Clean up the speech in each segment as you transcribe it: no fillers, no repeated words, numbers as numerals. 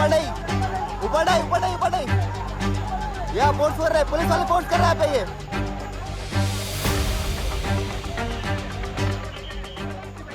ऊपर नहीं, ऊपर नहीं, ऊपर नहीं, ऊपर नहीं। ये फोर्स कर रहे हैं, पुलिस वाले फोर्स कर रहे हैं पे ये।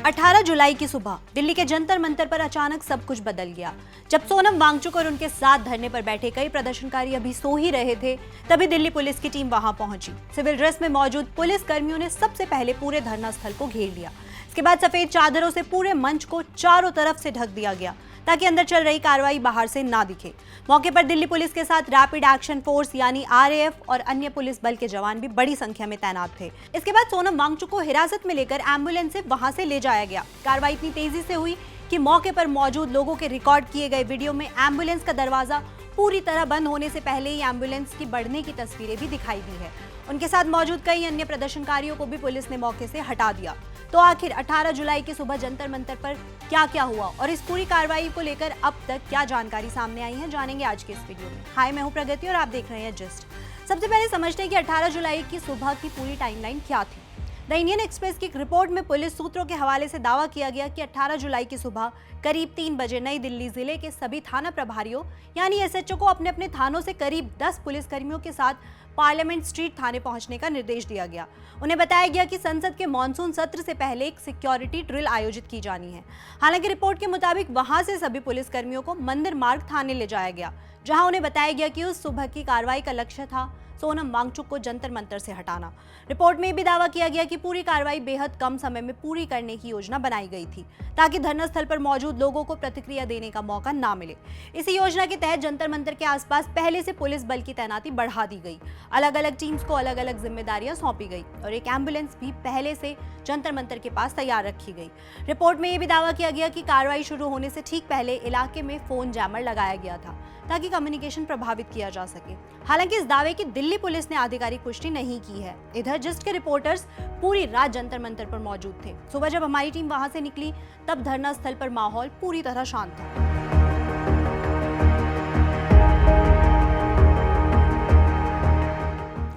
18 जुलाई की सुबह दिल्ली के जंतर मंतर पर अचानक सब कुछ बदल गया। जब सोनम वांगचुक और उनके साथ धरने पर बैठे कई प्रदर्शनकारी अभी सो ही रहे थे, तभी दिल्ली पुलिस की टीम वहां पहुंची। सिविल ड्रेस में मौजूद पुलिस कर्मियों ने सबसे पहले पूरे धरना स्थल को घेर लिया। इसके बाद सफेद चादरों से पूरे मंच को चारों तरफ से ढक दिया गया ताकि अंदर चल रही कार्रवाई बाहर से ना दिखे। मौके पर दिल्ली पुलिस के साथ रैपिड एक्शन फोर्स यानी RAF और अन्य पुलिस बल के जवान भी बड़ी संख्या में तैनात थे। इसके बाद सोनम वांगचुक को हिरासत में लेकर एम्बुलेंस से वहां से ले जाया गया। कार्रवाई इतनी तेजी से हुई कि मौके पर मौजूद लोगों के रिकॉर्ड किए गए वीडियो में एम्बुलेंस का दरवाजा पूरी तरह बंद होने से पहले ही एम्बुलेंस की बढ़ने की तस्वीरें भी दिखाई दी है। उनके साथ मौजूद कई अन्य प्रदर्शनकारियों को भी पुलिस ने मौके से हटा दिया। तो आखिर 18 जुलाई की सुबह जंतर मंतर पर क्या क्या हुआ और इस पूरी कार्रवाई को लेकर अब तक क्या जानकारी सामने आई है, जानेंगे आज के इस वीडियो में। हाय, मैं हूं प्रगति और आप देख रहे हैं जस्ट। सबसे पहले समझते हैं कि 18 जुलाई की सुबह की पूरी टाइमलाइन क्या थी। द इंडियन एक्सप्रेस की एक रिपोर्ट में पुलिस सूत्रों के हवाले से दावा किया गया कि 18 जुलाई की सुबह करीब 3 बजे नई दिल्ली जिले के सभी थाना प्रभारियों यानी SHO को अपने अपने थानों से करीब 10 पुलिसकर्मियों के साथ पार्लियामेंट स्ट्रीट थाने पहुंचने का निर्देश दिया गया। उन्हें बताया गया कि संसद के मॉनसून सत्र से पहले एक सिक्योरिटी ड्रिल आयोजित की जानी है। हालांकि रिपोर्ट के मुताबिक वहां से सभी पुलिसकर्मियों को मंदिर मार्ग थाने ले जाया गया, जहां उन्हें बताया गया कि उस सुबह की कार्रवाई का लक्ष्य था सोनम वांगचुक को जंतर मंतर से हटाना। रिपोर्ट में भी दावा किया गया कि पूरी कार्रवाई बेहद कम समय में पूरी करने की योजना बनाई गई थी ताकि धरना स्थल पर मौजूद लोगों को प्रतिक्रिया देने का मौका ना मिले। इसी योजना के तहत जंतर मंतर के आसपास पहले से पुलिस बल की तैनाती बढ़ा दी गई। अलग अलग टीम्स को अलग अलग जिम्मेदारियां सौंपी गई और एक एम्बुलेंस भी पहले से जंतर मंतर के पास तैयार रखी गई। रिपोर्ट में यह भी दावा किया गया कि कार्रवाई शुरू होने से ठीक पहले इलाके में फोन जैमर लगाया गया था ताकि कम्युनिकेशन प्रभावित किया जा सके। हालांकि इस दावे की दिल्ली पुलिस ने आधिकारिक पुष्टि नहीं की है। इधर जस्ट के रिपोर्टर्स पूरी रात जंतर मंतर पर मौजूद थे। सुबह जब हमारी टीम वहां से निकली तब धरना स्थल पर माहौल पूरी तरह शांत था।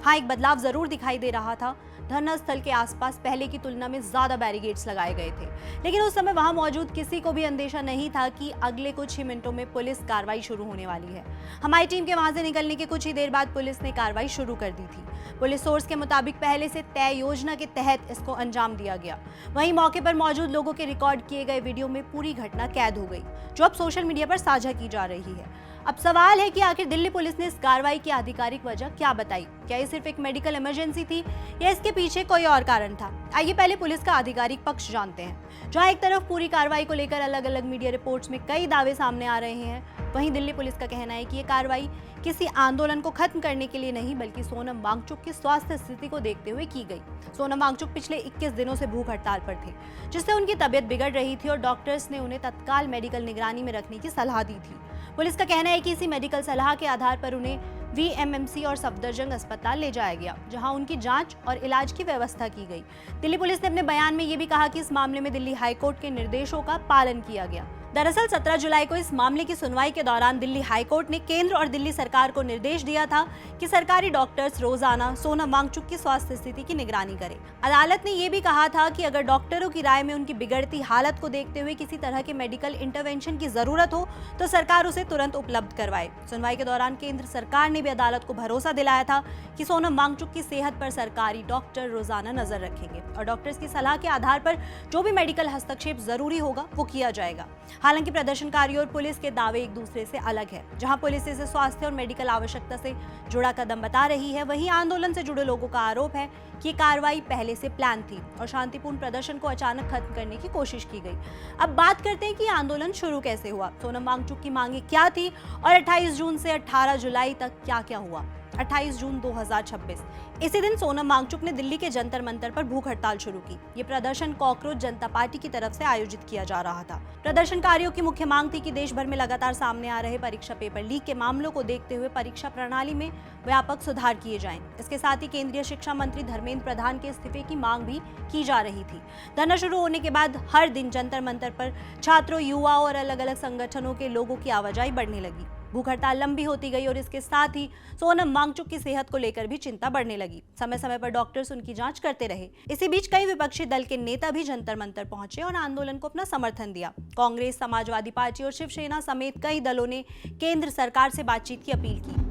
हाँ, एक बदलाव जरूर दिखाई दे रहा था। धरना स्थल के आसपास पहले की तुलना में ज्यादा बैरिकेड्स लगाए गए थे, लेकिन उस समय वहां मौजूद किसी को भी अंदेशा नहीं था कि अगले कुछ ही मिनटों में पुलिस कार्रवाई शुरू होने वाली है। हमारी टीम के वहां से निकलने के कुछ ही देर बाद पुलिस ने कार्रवाई शुरू कर दी थी। पुलिस सोर्स के मुताबिक पहले से तय योजना के तहत इसको अंजाम दिया गया। वहीं मौके पर मौजूद लोगों के रिकॉर्ड किए गए वीडियो में पूरी घटना कैद हो गई, जो अब सोशल मीडिया पर साझा की जा रही है। अब सवाल है कि आखिर दिल्ली पुलिस ने इस कार्रवाई की आधिकारिक वजह क्या बताई? क्या ये सिर्फ एक मेडिकल इमरजेंसी थी या इसके पीछे कोई और कारण था? आइए पहले पुलिस का आधिकारिक पक्ष जानते हैं। जहां एक तरफ पूरी कार्रवाई को लेकर अलग अलग मीडिया रिपोर्ट्स में कई दावे सामने आ रहे हैं, वहीं दिल्ली पुलिस का कहना है कि ये कार्रवाई किसी आंदोलन को खत्म करने के लिए नहीं बल्कि सोनम वांगचुक की स्वास्थ्य स्थिति को देखते हुए की गई। सोनम वांगचुक पिछले 21 दिनों से भूख हड़ताल पर थे, जिससे उनकी तबीयत बिगड़ रही थी और डॉक्टर्स ने उन्हें तत्काल मेडिकल निगरानी में रखने की सलाह दी थी। पुलिस का कहना है कि इसी मेडिकल सलाह के आधार पर उन्हें VMMC और सफदरजंग अस्पताल ले जाया गया, जहां उनकी जांच और इलाज की व्यवस्था की गई। दिल्ली पुलिस ने अपने बयान में ये भी कहा कि इस मामले में दिल्ली हाईकोर्ट के निर्देशों का पालन किया गया। दरअसल 17 जुलाई को इस मामले की सुनवाई के दौरान दिल्ली हाईकोर्ट ने केंद्र और दिल्ली सरकार को निर्देश दिया था कि सरकारी डॉक्टर्स रोजाना सोनम वांगचुक की स्वास्थ्य स्थिति की निगरानी करें। अदालत ने यह भी कहा था कि अगर डॉक्टरों की राय में उनकी बिगड़ती हालत को देखते हुए किसी तरह के मेडिकल इंटरवेंशन की जरूरत हो तो सरकार उसे तुरंत उपलब्ध करवाए। सुनवाई के दौरान केंद्र सरकार ने भी अदालत को भरोसा दिलाया था कि सोनम वांगचुक की सेहत पर सरकारी डॉक्टर रोजाना नजर रखेंगे और डॉक्टर्स की सलाह के आधार पर जो भी मेडिकल हस्तक्षेप जरूरी होगा वो किया जाएगा। हालांकि प्रदर्शनकारियों और पुलिस के दावे एक दूसरे से अलग है। जहां पुलिस इसे स्वास्थ्य और मेडिकल आवश्यकता से जुड़ा कदम बता रही है, वहीं आंदोलन से जुड़े लोगों का आरोप है कि कार्रवाई पहले से प्लान थी और शांतिपूर्ण प्रदर्शन को अचानक खत्म करने की कोशिश की गई। अब बात करते हैं कि आंदोलन शुरू कैसे हुआ, सोनम वांगचुक की मांगे क्या थी और 28 जून से 18 जुलाई तक क्या क्या हुआ। 28 जून 2026 इसी दिन सोनम वांगचुक ने दिल्ली के जंतर मंतर पर भूख हड़ताल शुरू की। ये प्रदर्शन कॉकरोच जनता पार्टी की तरफ से आयोजित किया जा रहा था। प्रदर्शनकारियों की मुख्य मांग थी कि देश भर में लगातार सामने आ रहे परीक्षा पेपर लीक के मामलों को देखते हुए परीक्षा प्रणाली में व्यापक सुधार किए जाएं। इसके साथ ही केंद्रीय शिक्षा मंत्री धर्मेंद्र प्रधान के इस्तीफे की मांग भी की जा रही थी। धरना शुरू होने के बाद हर दिन जंतर मंतर पर छात्रों, युवाओं और अलग अलग संगठनों के लोगों की आवाजाही बढ़ने लगी। भूख हड़ताल लंबी होती गई और इसके साथ ही सोनम वांगचुक की सेहत को लेकर भी चिंता बढ़ने लगी। समय समय पर डॉक्टर्स उनकी जांच करते रहे। इसी बीच कई विपक्षी दल के नेता भी जंतर मंतर पहुंचे और आंदोलन को अपना समर्थन दिया। कांग्रेस, समाजवादी पार्टी और शिवसेना समेत कई दलों ने केंद्र सरकार से बातचीत की अपील की।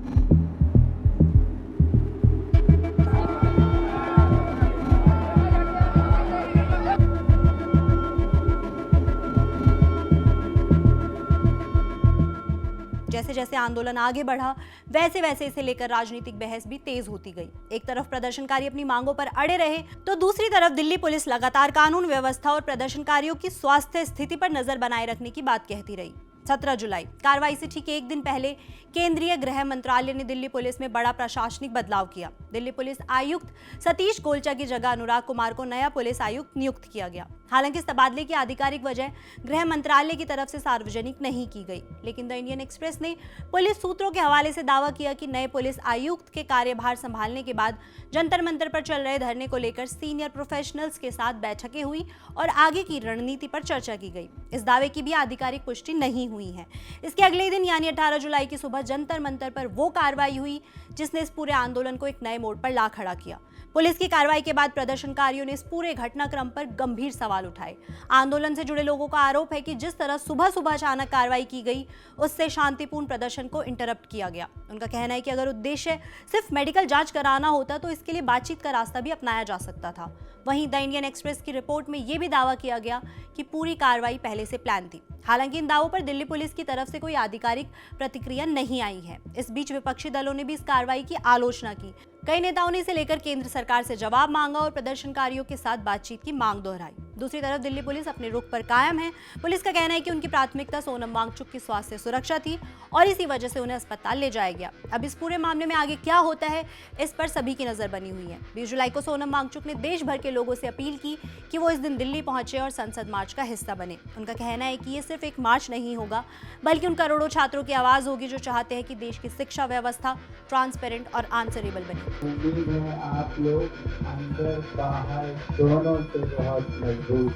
जैसे जैसे आंदोलन आगे बढ़ा, वैसे वैसे इसे लेकर राजनीतिक बहस भी तेज होती गई। एक तरफ प्रदर्शनकारी अपनी मांगों पर अड़े रहे, तो दूसरी तरफ दिल्ली पुलिस लगातार कानून व्यवस्था और प्रदर्शनकारियों की स्वास्थ्य स्थिति पर नजर बनाए रखने की बात कहती रही। 17 जुलाई कार्रवाई से ठीक एक दिन पहले केंद्रीय गृह मंत्रालय ने दिल्ली पुलिस में बड़ा प्रशासनिक बदलाव किया। दिल्ली पुलिस आयुक्त सतीश गोलचा की जगह अनुराग कुमार को नया पुलिस आयुक्त नियुक्त किया गया। हालांकि इस तबादले की आधिकारिक वजह गृह मंत्रालय की तरफ से सार्वजनिक नहीं की गई, लेकिन द इंडियन एक्सप्रेस ने पुलिस सूत्रों के हवाले से दावा किया कि नए पुलिस आयुक्त के कार्यभार संभालने के बाद जंतर मंतर पर चल रहे धरने को लेकर सीनियर प्रोफेशनल्स के साथ बैठकें हुई और आगे की रणनीति पर चर्चा की गई। इस दावे की भी आधिकारिक पुष्टि नहीं हुई है। इसके अगले दिन यानी 18 जुलाई की सुबह जंतर मंतर पर वो कार्रवाई हुई जिसने इस पूरे आंदोलन को एक नए मोड़ पर ला खड़ा किया। पुलिस की कार्रवाई के बाद प्रदर्शनकारियों ने इस पूरे घटनाक्रम पर गंभीर सवाल उठाए। आंदोलन से जुड़े लोगों का आरोप है कि जिस तरह सुबह सुबह अचानक कार्रवाई की गई, उससे शांतिपूर्ण प्रदर्शन को इंटरप्ट किया गया। उनका कहना है कि अगर उद्देश्य सिर्फ मेडिकल जांच कराना होता तो इसके लिए बातचीत का रास्ता भी अपनाया जा सकता था। वहीं द इंडियन एक्सप्रेस की रिपोर्ट में यह भी दावा किया गया कि पूरी कार्रवाई पहले से प्लान थी। हालांकि इन दावों पर दिल्ली पुलिस की तरफ से कोई आधिकारिक प्रतिक्रिया नहीं आई है। इस बीच विपक्षी दलों ने भी इस कार्रवाई की आलोचना की। कई नेताओं ने इसे लेकर केंद्र सरकार से जवाब मांगा और प्रदर्शनकारियों के साथ बातचीत की मांग दोहराई। दूसरी तरफ दिल्ली पुलिस अपने रुख पर कायम है। पुलिस का कहना है कि उनकी प्राथमिकता सोनम वांगचुक की स्वास्थ्य सुरक्षा थी और इसी वजह से उन्हें अस्पताल ले जाया गया। अब इस पूरे मामले में आगे क्या होता है, इस पर सभी की नजर बनी हुई है। 20 जुलाई को सोनम वांगचुक ने देश भर के लोगों से अपील की कि वो इस दिन दिल्ली पहुंचे और संसद मार्च का हिस्सा बने। उनका कहना है कि ये सिर्फ एक मार्च नहीं होगा, बल्कि उन करोड़ों छात्रों की आवाज होगी जो चाहते हैं कि देश की शिक्षा व्यवस्था ट्रांसपेरेंट और आंसरेबल बने। उम्मीद है आप लोग अंदर बाहर दोनों से बहुत मजबूत,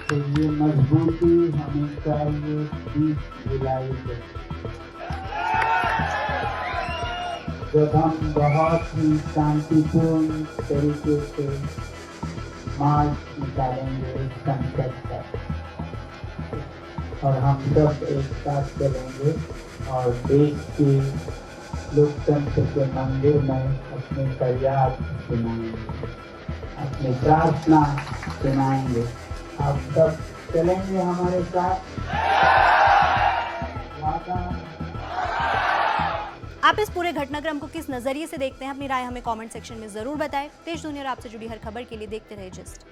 तो ये मजबूती हमें चाहिए 20 जुलाई को, जब हम बहुत ही शांतिपूर्ण तरीके से मार्च निकालेंगे संसद तक और हम सब एक साथ चलेंगे और देश के लोकतंत्र के मंदिर में अपने फरियाद सुनाएंगे, अपनी प्रार्थना सुनाएंगे। आप सब चलेंगे हमारे साथ। आप इस पूरे घटनाक्रम को किस नजरिए से देखते हैं, अपनी राय हमें कमेंट सेक्शन में जरूर बताएं। देश दुनिया और आपसे जुड़ी हर खबर के लिए देखते रहे जस्ट।